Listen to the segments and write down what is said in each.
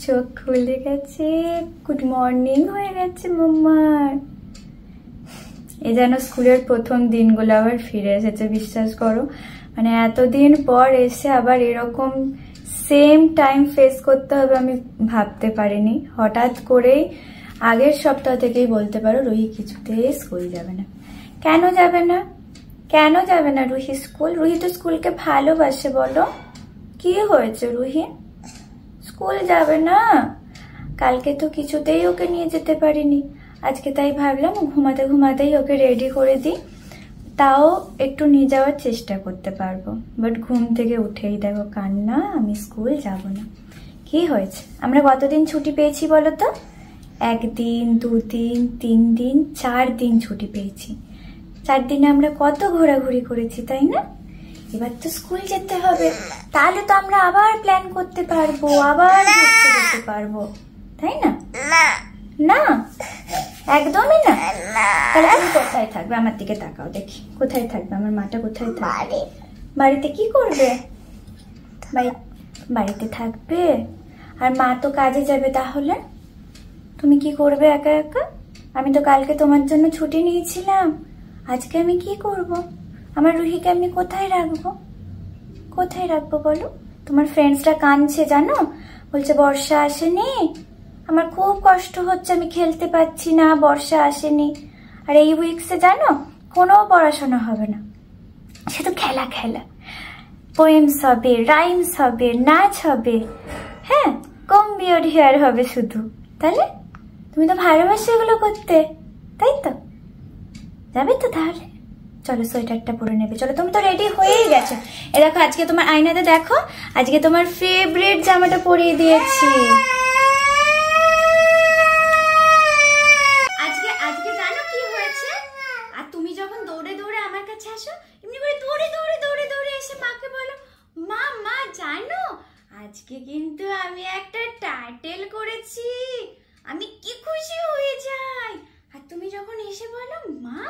চোখ খুলে গেছে, গুড মর্নিং হয়ে গেছে মাম্মার। এ যেন স্কুলের প্রথম দিনগুলো আবার ফিরে এসেছে, বিশ্বাস করো। মানে এতদিন পর এসে আবার এরকম সেম টাইম ফেস করতে হবে আমি ভাবতে পারিনি। হঠাৎ করেই আগের সপ্তাহ থেকেই বলতে পারো রুহি কিছুতেই স্কুল যাবে না। কেন যাবে না, কেন যাবে না রুহি স্কুল? রুহি তো স্কুলকে ভালোবাসে, বলো কি হয়েছে রুহি? স্কুল যাবে না। কালকে তো কিছুতেই ওকে নিয়ে যেতে পারিনি, আজকে তাই ভাবলাম ঘুমাতে ঘুমাতেই ওকে রেডি করে দিই, তাও একটু নিয়ে যাওয়ার চেষ্টা করতে পারবো। বাট ঘুম থেকে উঠেই দেখো কান্না, আমি স্কুল যাব না। কি হয়েছে? আমরা কতদিন ছুটি পেয়েছি বলো তো? 1 দিন, 2 দিন, 3 দিন, 4 দিন ছুটি পেয়েছি। 4 দিনে আমরা কত ঘোরাঘুরি করেছি, তাই না? এবার তো স্কুল যেতে হবে, তাহলে তো আমরা আবার প্ল্যান করতে পারবো, আবার ঘুরতে যেতে পারবো, তাই না? না, একদমই না। তাহলে তুমি কোথায় থাকবে? আমার দিকে তাকাও দেখি, কোথায় থাকবে? আমার মাটা কোথায় থাকবে? বাড়িতে কি করবে? বাড়িতে থাকবে। আর মা তো কাজে যাবে, তাহলে তুমি কি করবে একা একা? আমি তো কালকে তোমার জন্য ছুটি নিয়েছিলাম, আজকে আমি কি করব? আমার রুহিকে আমি কোথায় রাখবো? কোথায় রাখবো বলো? তোমার ফ্রেন্ডসরা কাঁদছে জানো, বলছে বর্ষা আসেনি, আমার খুব কষ্ট হচ্ছে, আমি খেলতে পাচ্ছি না, বর্ষা আসেনি। আর এই উইকসে জানো কোনো পড়াশোনা হবে না, শুধু খেলা খেলা, পোয়েমস হবে, রাইমস হবে, নাচ হবে, হ্যাঁ কম বিয়ড হেয়ার হবে শুধু। তাহলে তুমি তো ভালোবাসো এগুলো করতে, তাই তো? যাবে তো তাহলে? চলো সোয়েটারটা পরে নেবে, চলো। তুমি তো রেডি হয়েই গেছো, এ দেখো আজকে তোমার আয়নাতে দেখো, আজকে তোমার ফেভারিট জামাটা পরিয়ে দিয়েছি। আজকে জানো কি হয়েছে? আর তুমি যখন দৌড়ে দৌড়ে আমার কাছে আসো, এমনি করে দৌড়ে দৌড়ে দৌড়ে দৌড়ে এসে মাকে বলো, মা মা জানো আজকে কিন্তু আমি একটা টাইটেল করেছি, আমি কি খুশি হয়ে যাই। আর তুমি যখন এসে বলো, মা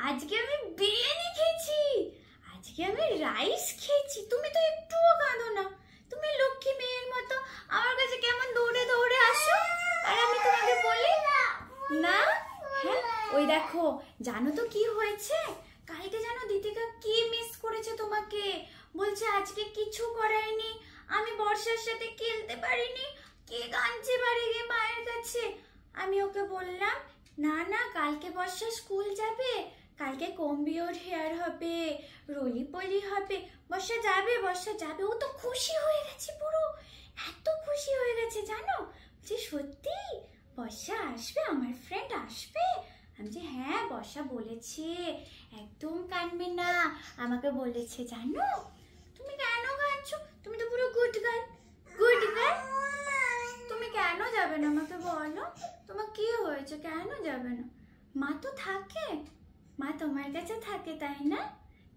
আজকে আমি বিরিয়ানি খেয়েছি, আজকে আমি রাইস খেয়েছি, তুমি তো একটুও কাঁদো না, তুমি লক্ষ্মী মেয়ের মতো আমার কাছে কেমন দৌড়ে দৌড়ে আসো, আর আমি তোমাকে বলি না। হ্যাঁ ওই দেখো, জানো তো কি হয়েছে? কালকে জানো দীপিকা কি মিস করেছে তোমাকে, বলছে আজকে কিছু করায়নি, আমি বর্ষার সাথে খেলতে পারিনি, কে কাঁদছে বাড়ি গিয়ে মায়ের কাছে। আমি ওকে বললাম না না, কালকে বর্ষা স্কুল যাবে, কালকে কম্বিওর হেয়ার হবে, রলি পলি হবে, বর্ষা যাবে, বর্ষা যাবে। ও তো খুশি হয়ে গেছে, পুরো এত খুশি হয়ে গেছে জানো, যে সত্যি বর্ষা আসবে, আমার ফ্রেন্ড আসবে। আমি যে হ্যাঁ বর্ষা বলেছে, একদম কাঁদবে না, আমাকে বলেছে। জানো তুমি কেন কাঁদছো? তুমি তো পুরো গুড গার্ল, গুড গার্ল। তুমি কেন যাবে না আমাকে বলো, তোমার কি হয়েছে, কেন যাবে না? মা তো থাকে, মা তোমার কাছে থাকে, তাই না?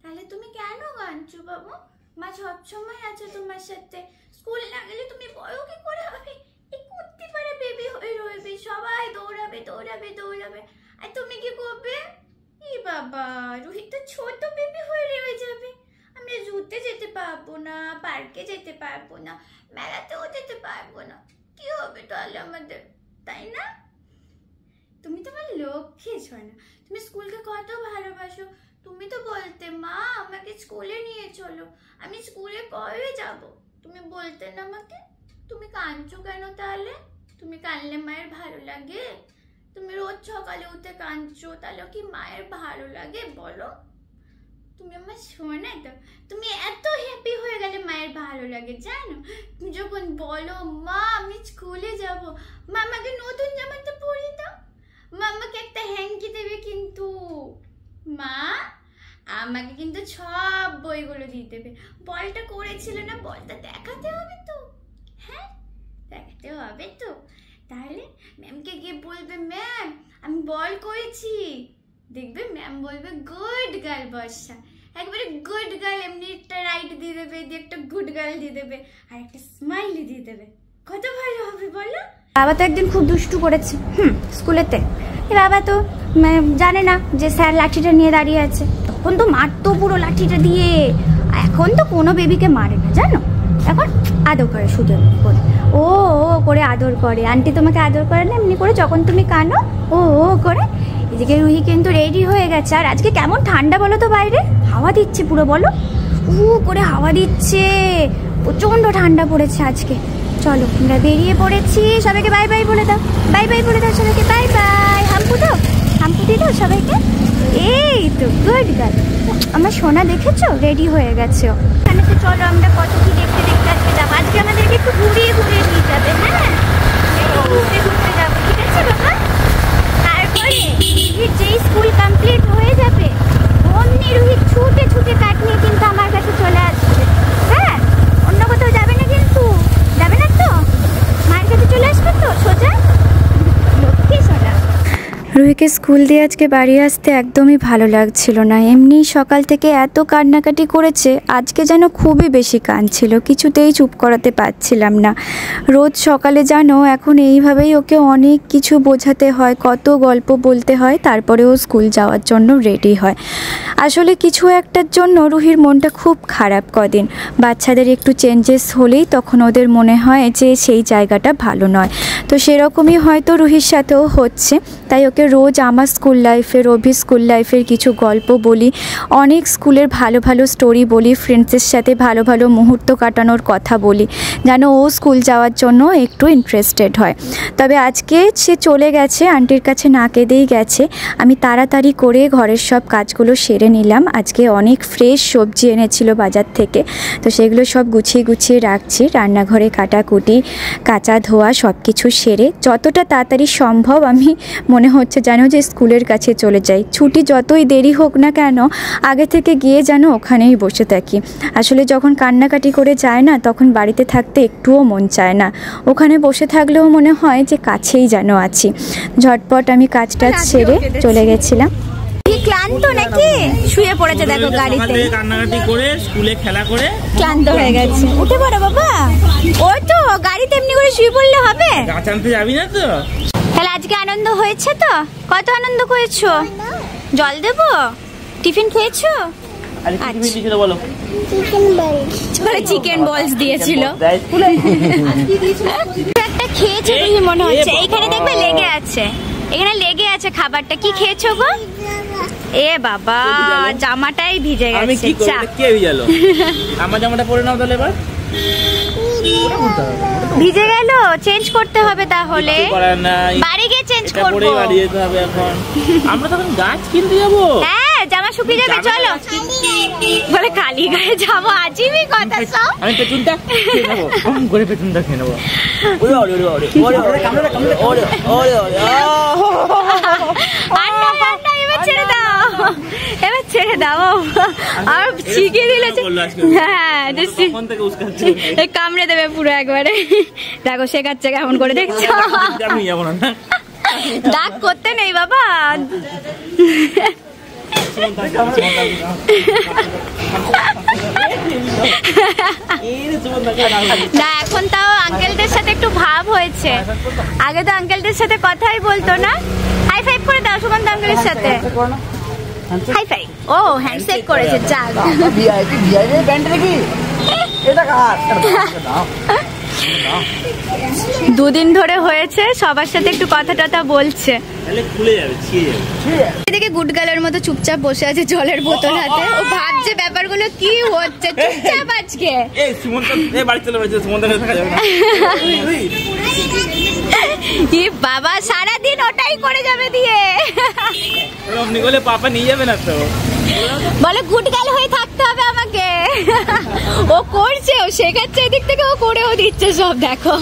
তাহলে তুমি কেন কাঁদছো বাবু? মা সবসময় আছে তোমার সাথে, স্কুল না গেলে তুমি বড় কি করে হবে? এই কুত্তি পারে বেবি হয়ে রইবে, সবাই দৌড়াবে দৌড়াবে দৌড়াবে, আর তুমি কি করবে? ই বাবা, রোহিত তো ছোট বেবি হয়ে রয়ে যাবে, আমরা ঘুরতে যেতে পারবো না, পার্কে যেতে পারবো না, মেলাতেও যেতে পারবো না, কি হবে তাহলে আমাদের, তাই না? তুমি তো আমার লক্ষ্মী সোনা, তুমি স্কুলকে কত ভালোবাসো, তুমি তো বলতে মা আমাকে স্কুলে নিয়ে চলো, আমি স্কুলে কবে যাব, তুমি বলতে না আমাকে। তুমি কাঁদছো কেন তাহলে? তুমি কাঁদলে মায়ের ভালো লাগে? তুমি রোজ সকালে উঠে কাঁদছো, তাহলে কি মায়ের ভালো লাগে বলো? তুমি আমার শোনা তো, তুমি এত হ্যাপি হয়ে গেলে মায়ের ভালো লাগে জানো? তুমি যখন বলো মা আমি স্কুলে যাব, মা আমাকে নতুন জামাটা পরিয়ে দাও, মা আমাকে একটা হ্যাঙ্কি দেবে, কিন্তু মা আমাকে কিন্তু সব বইগুলো দিয়ে দেবে, বলটা করেছিল না, বলটা দেখাতে হবে তো, হ্যাঁ দেখাতে হবে তো। তাহলে ম্যামকে গিয়ে বলবে ম্যাম আমি বল করেছি, দেখবে ম্যাম বলবে গুড গার্ল বর্ষা, একবারে গুড গার্ল, এমনি একটা রাইট দিয়ে দেবে, দিয়ে একটা গুড গার্ল দিয়ে দেবে, আর একটা স্মাইলি দিয়ে দেবে, কত ভালো হবে বলো? বাবা তো একদিন খুব দুষ্টু করেছে স্কুলেতে, বাবা তো জানে না যে স্যার লাঠিটা নিয়ে দাঁড়িয়ে আছে, তখন তো মারতো পুরো লাঠিটা দিয়ে, এখন তো কোনো বেবিকে মারে না জানো, এখন আদর করে, শুধু এমনি করে ও ও করে আদর করে। আন্টি তোমাকে আদর করে না এমনি করে যখন তুমি কানো, ও ও করে। এদিকে রুহি কিন্তু রেডি হয়ে গেছে। আর আজকে কেমন ঠান্ডা বলো তো, বাইরে হাওয়া দিচ্ছে পুরো, বলো উ করে হাওয়া দিচ্ছে, প্রচন্ড ঠান্ডা পড়েছে আজকে। চলো আমরা বেরিয়ে পড়েছি, সবাইকে বাই বাই বলে দাও, বাই বাই বলে দাও সবাইকে, বাই বাই। হাম্পু দাও, হাম্পু দিয়ে দাও সবাইকে। এই তো গুড গার্ল, আমার সোনা দেখেছো রেডি হয়ে গেছে। এখানে তো চলো আমরা কত কি দেখতে দেখতে আজকে যাবো। আজকে আমাদেরকে একটু ঘুরিয়ে ঘুরিয়ে নিয়ে যাবে, হ্যাঁ ঘুরতে ঘুরতে যাবো, ঠিক আছে বাবা? তারপরে রুহির যেই স্কুল কমপ্লিট হয়ে যাবে অমনি রুহি ছুটে ছুটে কাট নিয়ে কিন্তু আমার কাছে চলে আসবে। হ্যাঁ, অন্য কোথাও যাবে না কিন্তু, যাবে না তো, মায়ের কাছে চলে আসবে তো সোজা, লক্ষ্মী সোনা। রুহিকে স্কুল দিয়ে আজকে বাড়ি আসতে একদমই ভালো লাগছিল না। এমনি সকাল থেকে এত কান্নাকাটি করেছে, আজকে যেন খুবই বেশি কাঁদছিল, কিছুতেই চুপ করাতে পারছিলাম না। রোজ সকালে জানো এখন এইভাবেই ওকে অনেক কিছু বোঝাতে হয়, কত গল্প বলতে হয়, তারপরে ও স্কুল যাওয়ার জন্য রেডি হয়। আসলে কিছু একটার জন্য রুহির মনটা খুব খারাপ কদিন। বাচ্চাদের একটু চেঞ্জেস হলেই তখন ওদের মনে হয় যে সেই জায়গাটা ভালো নয়। তো সেরকমই হয়তো রুহির সাথেও হচ্ছে। তাই ওকে রোজ আমার স্কুল লাইফের, অভির স্কুল লাইফের কিছু গল্প বলি, অনেক স্কুলের ভালো ভালো স্টোরি বলি, ফ্রেন্ডসের সাথে ভালো ভালো মুহূর্ত কাটানোর কথা বলি, যেন ও স্কুল যাওয়ার জন্য একটু ইন্টারেস্টেড হয়। তবে আজকে সে চলে গেছে, আন্টির কাছে না কেঁদেই গেছে। আমি তাড়াতাড়ি করে ঘরের সব কাজগুলো সেরে নিলাম। আজকে অনেক ফ্রেশ সবজি এনেছিল বাজার থেকে, তো সেগুলো সব গুছিয়ে গুছিয়ে রাখছি। রান্নাঘরে কাটাকুটি, কাঁচা ধোয়া সব কিছু সেরে যতটা তাড়াতাড়ি সম্ভব আমি মনে হচ্ছে যেন যে স্কুলের কাছে চলে যাই। ছুটি যতই দেরি হোক না কেন আগে থেকে গিয়ে যেন ওখানেই বসে থাকি। আসলে যখন কান্নাকাটি করে যায় না তখন বাড়িতে থাকতে একটুও মন চায় না, ওখানে বসে থাকলেও মনে হয় যে কাছেই যেন আছি। ঝটপট আমি কাজটা সেরে চলে গেছিলাম। ক্লান্ত নাকি? শুয়ে পড়েছে দেখো গাড়িতে, কান্নাকাটি করে স্কুলে খেলা করে ক্লান্ত হয়ে গেছে। উঠে পড়ো বাবা, ওই তো গাড়িতে এমনি করে শুয়ে পড়লে হবে? গাছ আনতে যাবি না তো? তাহলে আজকে আনন্দ হয়েছে তো? কত আনন্দ করেছো? জল দেবো? টিফিন খেয়েছো? চিকেন বলস দিয়েছিল, একটা খেয়েছো তুমি মনে হচ্ছে। এইখানে দেখবে লেগে আছে, এখানে লেগে আছে খাবারটা। কি খেয়েছো গো? এ বাবা, জামাটাই ভিজে গেছে। আমি কি করব? কে ভিজালো? আমার জামাটা পরে নাও তাহলে এবার। ভিজে গেল, চেঞ্জ করতে হবে তাহলে। বাড়ি গিয়ে চেঞ্জ করব। পরে বাড়ি যেতে হবে এখন। আমরা তখন গাছ কিনতে যাবো। হ্যাঁ, জামা শুকিয়ে যাবে, চলো। বলে খালি গায়ে যাবো, আজীবই কথা সব। আমি পেছনটা খেয়ে নেবো, কম করে পেছনটা খেয়ে নেবো। ওরে ওরে ওরে ওরে ওরে ওরে ওরে ওরে। এবার ছেড়ে দাও, এবার ছেড়ে দাও। আর শিখিয়ে দিলে। হ্যাঁ, কামড়ে দেবে পুরো একবারে। দেখো শেখাচ্ছে কেমন করে, দেখছো? ডাক করতে নেই বাবা। না, এখন তাও আঙ্কেলদের সাথে একটু ভাব হয়েছে, আগে তো আঙ্কেলদের সাথে কথাই বলতো না। হাই ফাইভ করে দাও সুমন্ত আঙ্কেলের সাথে। High five. ও হ্যান্ডশেক করেছে, যাক। দুদিন ধরে হয়েছে, সবার সাথে একটু কথা টথা বলছে। এদিকে গুড গার্লের মতো চুপচাপ বসে আছে জলের বোতল হাতে। ও ভাবছে ব্যাপারগুলো কি হচ্ছে, চুপচাপ আজকে। বাবা সারাদিন ওটাই করে যাবে দিয়ে। পাপা নিয়ে যাবে না তো, বলে গুড গার্ল হয়ে থাকতে হবে আমাকে। ও করছে, ও শেখাচ্ছে, এদিক থেকে ও করেও দিচ্ছে সব। দেখো,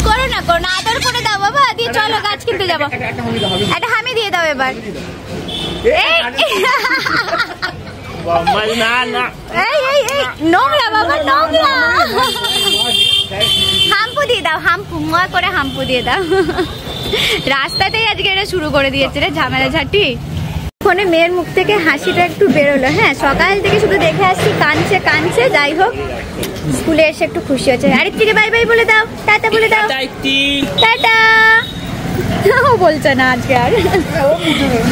করো না করো না, আদর করে দাও বাবা, দিয়ে চলো গাছ কিনতে যাবো। একটা হামি দিয়ে দাও এবার। নোংরা বাবা, নোংরা। হাম্পু দিয়ে দাও, হাম্পু মুয়া করে হাম্পু দিয়ে দাও। রাস্তাতেই আজকে এটা শুরু করে দিয়েছে রে ঝামেলা ঝাঁটি। ফোনে মেয়ের মুখ থেকে হাসিটা একটু বেরোলো। হ্যাঁ, সকাল থেকে শুধু দেখে আসছি কাঁদছে কাঁদছে। যাই হোক, স্কুলে এসে একটু খুশি হচ্ছে। আরেকটিকে বাই বাই বলে দাও, টাটা বলে দাও, টাটা। বলছে না আজকে আর।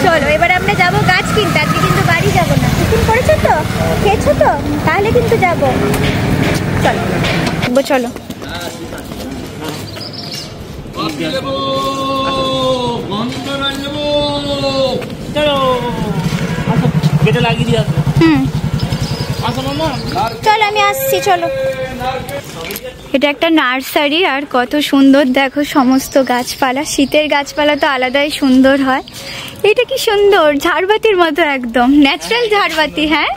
চলো এবার আমরা যাবো গাছ কিনতে, আজকে কিন্তু বাড়ি যাবো না। টিফিন করেছো তো, খেয়েছো তো, তাহলে কিন্তু যাবো। চলো চলো চলো আমি আসছি। চলো এটা একটা নার্সারি, আর কত সুন্দর দেখো সমস্ত গাছপালা। শীতের গাছপালা তো আলাদাই সুন্দর হয়। এটা কি সুন্দর, ঝাড়বাতির মতো, একদম ন্যাচারাল ঝাড়বাতি। হ্যাঁ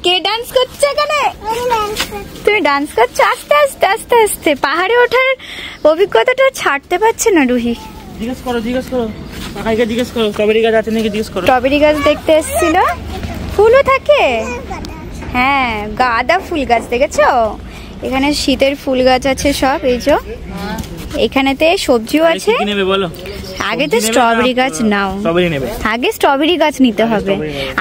কে ডান্স করছে এখানে? তুমি ডান্স করছো? আস্তে আস্তে আস্তে আস্তে। পাহাড়ে ওঠার অভিজ্ঞতাটা ছাড়তে পারছে না রুহি। জিজ্ঞেস করো কাকাইকে জিজ্ঞেস করো স্ট্রবেরি গাছ আছে নাকি জিজ্ঞেস করো। স্ট্রবেরি গাছ দেখতে এসেছিল, ফুলও থাকে। হ্যাঁ গাঁদা ফুল গাছ দেখেছো? এখানে শীতের ফুল গাছ আছে সব। এই যে এখানেতে সবজিও আছে। আগে তো স্ট্রবেরি গাছ নাও, আগে স্ট্রবেরি গাছ নিতে হবে।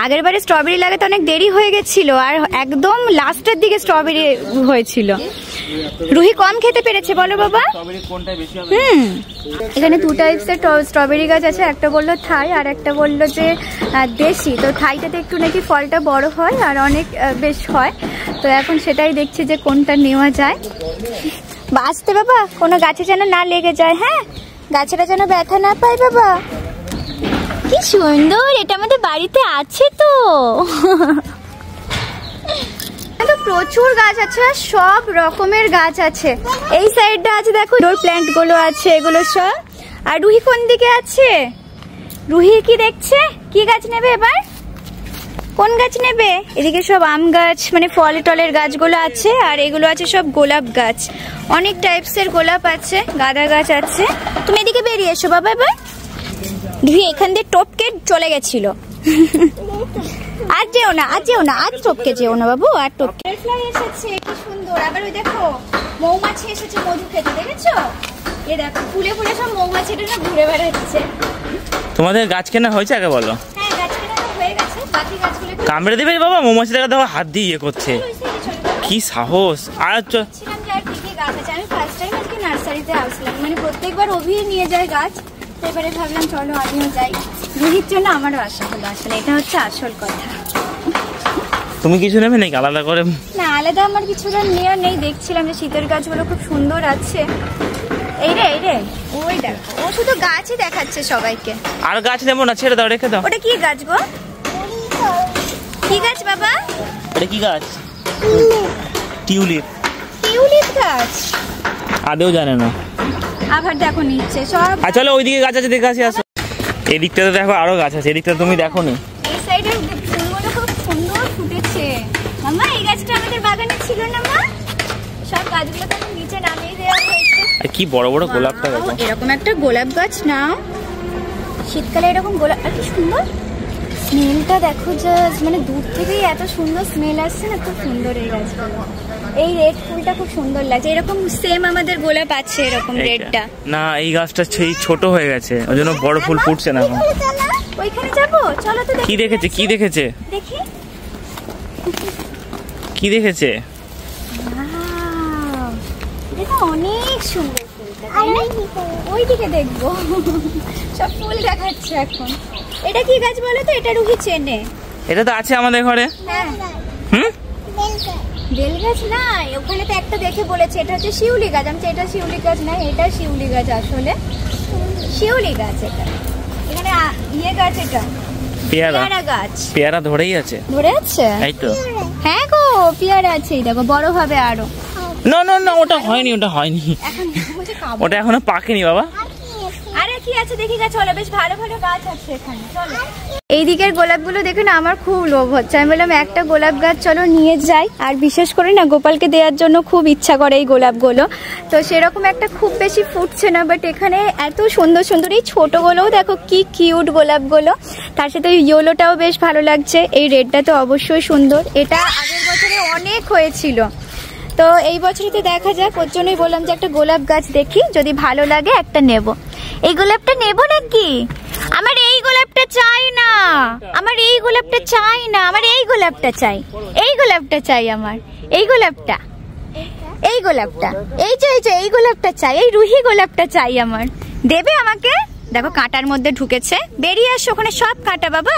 আগের বারে স্ট্রবেরি লাগাতে অনেক দেরি হয়ে গেছিল, আর একদম লাস্টের দিকে স্ট্রবেরি হয়েছিল। রুহি কম খেতে পেরেছে বলো বাবা। এখানে 2 টাইপসের স্ট্রবেরি গাছ আছে, একটা বললো থাই আর একটা বললো যে দেশি। তো থাইটাতে একটু নাকি ফলটা বড় হয় আর অনেক বেশ হয়। তো এখন সেটাই দেখছি যে কোনটা নেওয়া যায়। বাঁচতে বাবা, কোনো গাছে যেন না লেগে যায়। হ্যাঁ গাছেরা যেন ব্যথা না পায় বাবা। কি সুন্দর, এটা আমাদের বাড়িতে আছে তো। প্রচুর গাছ আছে, সব রকমের গাছ আছে। এই সাইডটা আছে দেখো, ডোর প্ল্যান্ট গুলো আছে, এগুলো সব। আর রুহি কোন দিকে আছে? রুহি কি দেখছে? কি গাছ নেবে এবার? কোন গাছ নেবে? এদিকে সব আম গাছ, মানে ফল টলের গাছগুলো আছে। আর এগুলো আছে সব গোলাপ গাছ, অনেক টাইপসের গোলাপ আছে, গাঁদা গাছ আছে। তুমি এদিকে বেরিয়ে এসো বাবা এবার। রুহি এখান দিয়ে টপকে চলে গেছিল। আজ যেও না, আজ যেও না, আজ টপকে যেও না বাবু। আর টপকে ফ্লাই এসেছে, কি সুন্দর। আবার ওই দেখো মৌমাছি এসেছে মধু খেতে, দেখেছো? এ দেখো ফুলে ফুলে সব মৌমাছিটা না ঘুরে বেড়াচ্ছে। তোমাদের গাছ কেনা হয়েছে আগে বলো? হ্যাঁ গাছ কেনা হয়ে গেছে, বাকি গাছগুলো কামড়ে দেবে বাবা। মৌমাছি দেখা দেখো হাত দিয়ে ইয়ে করছে, কি সাহস। আর গাছ আছে। আমি ফার্স্ট টাইম আজকে নার্সারিতে আসলাম, মানে প্রত্যেকবার অভি নিয়ে যায় গাছ। এবারে ভাবলাম চলো আমিও যাই। রুহির জন্য আমারও আসা হলো, আসলে এটা হচ্ছে আসল কথা। তুমি কিছু নেবে নাকি আলাদা করে? না আলাদা আমার কিছুটা নেওয়া নেই। দেখছিলাম যে শীতের গাছগুলো খুব সুন্দর আছে। এই রে ওই দেখো, ও শুধু গাছই দেখাচ্ছে সবাইকে। আর গাছ নেবো না, ছেড়ে দাও, রেখে দাও। ওটা কি গাছ গো? কি গাছ বাবা? এটা কি গাছ? টিউলিপ। টিউলিপ গাছ? আদেও জানে না। আবার দেখো নিচ্ছে সব। আচ্ছা চলো ওইদিকে গাছ আছে, দেখে আসি। আসো এই দিকটাতে দেখো আরো গাছ আছে, এই দিকটা তুমি দেখো নি। এই সাইডে ফুলগুলো খুব সুন্দর ফুটেছে। মামা এই গাছটা আমাদের বাগানে ছিল না মা? সব গাছগুলো তো নিচে নামিয়ে দেওয়া হয়েছে। কি বড় বড় গোলাপটা দেখো। এরকম একটা গোলাপ গাছ নাও, শীতকালে এরকম গোলাপ। আর কি সুন্দর স্মেলটা দেখো, জাস্ট মানে দূর থেকেই এত সুন্দর স্মেল আসছে না, খুব সুন্দর এই গাছগুলো। এই রেড ফুলটা খুব সুন্দর লাগছে। এরকম সেম আমাদের গোলাপ আছে এরকম রেডটা। না এই গাছটা ছোট হয়ে গেছে, ওই জন্য বড় ফুল ফুটছে না এখন। ওইখানে যাবো চলো তো। কি দেখেছে? কি দেখেছে? দেখি কি দেখেছে? দেখো অনেক সুন্দর ফুলটা, ওইদিকে দেখবো। সব ফুল দেখাচ্ছে এখন। এটা কি গাছ বলো তো? এটা রুহি চেনে। এটা তো আছে আমাদের ঘরে। হ্যাঁ হুম, বেল গাছ না, ওখানে তো একটা দেখে বলেছে এটা হচ্ছে শিউলি গাছ। আমি এটা শিউলি গাছ না, এটা শিউলি গাছ, আসলে শিউলি গাছ। এটা এখানে ইয়ে গাছ, এটা পেয়ারা গাছ। পেয়ারা ধরেই আছে, ধরে আছে। এই তো। হ্যাঁ গো পেয়ারা আছে, দেখো বড় হবে আরো। না না না ওটা হয়নি, ওটা হয়নি, ওটা এখনো পাকেনি বাবা। আরে কি আছে দেখি গাছ, চলো বেশ ভালো ভালো গাছ আছে এখানে, চলো। এই দিকের গোলাপগুলো দেখে না আমার খুব লোভ হচ্ছে। আমি বললাম একটা গোলাপ গাছ চলো নিয়ে যাই। আর বিশেষ করে না গোপালকে দেওয়ার জন্য খুব ইচ্ছা করে এই গোলাপগুলো। তো সেরকম একটা খুব বেশি ফুটছে না, বাট এখানে এত সুন্দর সুন্দর এই ছোটগুলোও দেখো কি কিউট গোলাপগুলো। তার সাথে ইয়েলোটাও বেশ ভালো লাগছে, এই রেডটা তো অবশ্যই সুন্দর। এটা আগের বছরে অনেক হয়েছিল, তো এই বছরই তো দেখা যাক। ওর জন্যই বললাম যে একটা গোলাপ গাছ দেখি, যদি ভালো লাগে একটা নেব। এই গোলাপটা নেব নাকি? আমার এই গোলাপটা চাই না, আমার এই গোলাপটা চাই না, আমার এই গোলাপটা চাই, এই গোলাপটা চাই, আমার এই গোলাপটা। এই গোলাপটা, এই যে এই গোলাপটা চাই, এই রুহি গোলাপটা চাই আমার। দেবে আমাকে? দেখো কাঁটার মধ্যে ঢুকেছে, বেরিয়ে আসো, ওখানে সব কাঁটা বাবা,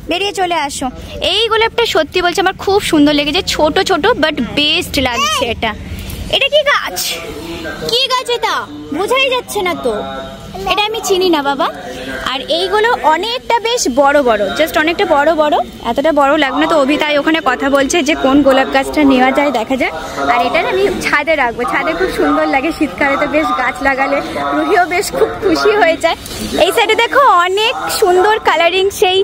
বেরিয়ে চলে আসো। এই গোলাপটা সত্যি বলছে আমার খুব সুন্দর লেগেছে, ছোট ছোট বাট বেস্ট লাগছে। এটা এটা কি গাছ? কি গাছ এটা? বোঝাই যাচ্ছে না তো, এটা আমি চিনি না বাবা। আর এইগুলো অনেকটা বেশ বড় বড়, জাস্ট অনেকটা বড় বড়, এতটা বড় লাগবে না তো। অভিতাই ওখানে কথা বলছে যে কোন গোলাপ গাছটা নেওয়া যায়, দেখা যায়। আর এটা আমি ছাদে রাখবো, ছাদে খুব সুন্দর লাগে শীতকালে, তো বেশ গাছ লাগালে রুহিও বেশ খুব খুশি হয়ে যায়। এই সাইডে দেখো অনেক সুন্দর কালারিং সেই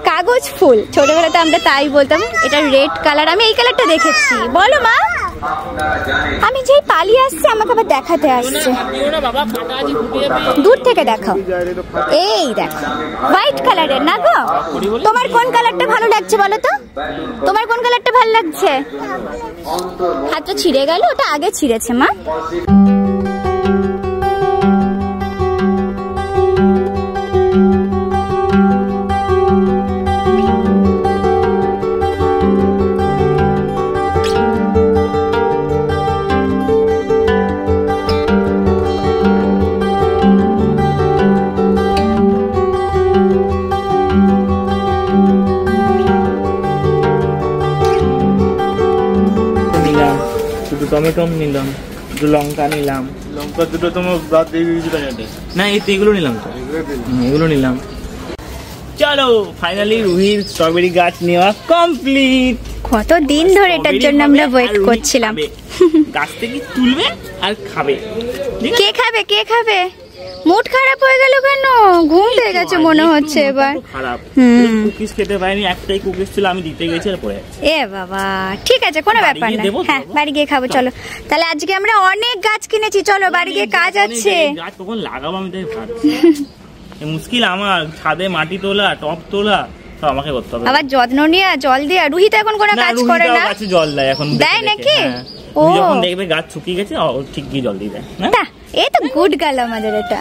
কাগজ ফুল, ছোটবেলাতে আমরা তাই বলতাম। এটা রেড কালার, আমি এই কালারটা দেখেছি। বলো মা, আমি যেই পালিয়ে আসছে আমাকে আবার দেখাতে আসছে। দূর থেকে দেখাও, এই দেখো হোয়াইট কালারের না গো? তোমার কোন কালারটা ভালো লাগছে বলো তো? তোমার কোন কালারটা ভালো লাগছে? হাতটা ছিঁড়ে গেল, ওটা আগে ছিঁড়েছে মা। টমেটো নিলাম, দুটো লঙ্কা নিলাম। লঙ্কা দুটো তোমার বাদ দিয়ে দিয়েছি প্যাকেটে। না এই তো এগুলো নিলাম তো, এগুলো নিলাম। চলো ফাইনালি রুহির স্ট্রবেরি গাছ নেওয়া কমপ্লিট। কত দিন ধরে এটার জন্য আমরা ওয়েট করছিলাম। গাছ থেকে তুলবে আর খাবে। কে খাবে? কে খাবে? মুড খারাপ হয়ে গেল কেন? ঘুম পেয়ে গেছে মনে হচ্ছে এবার। খারাপ, কুকিজ খেতে পাইনি, একটাই কুকিজ ছিল, আমি দিতে গেছি আর পড়ে। এ বাবা, ঠিক আছে কোনো ব্যাপার না, হ্যাঁ বাড়ি গিয়ে খাবো। চলো তাহলে, আজকে আমরা অনেক গাছ কিনেছি, চলো বাড়ি গিয়ে কাজ আছে। গাছ কখন লাগাবো আমি তাই ভাবছি। মুশকিল আমার, ছাদে মাটি তোলা, টব তোলা সব আমাকে করতে হবে, আবার যত্ন নিয়ে জল দিয়া। রুহি তো এখন কোনো কাজ করে না, গাছে জল দেয় এখন, দেয় নাকি? ও যখন দেখবে গাছ শুকিয়ে গেছে ঠিক গিয়ে জল দিয়ে দেয়। এই তো গুড গার্ল আমাদের এটা।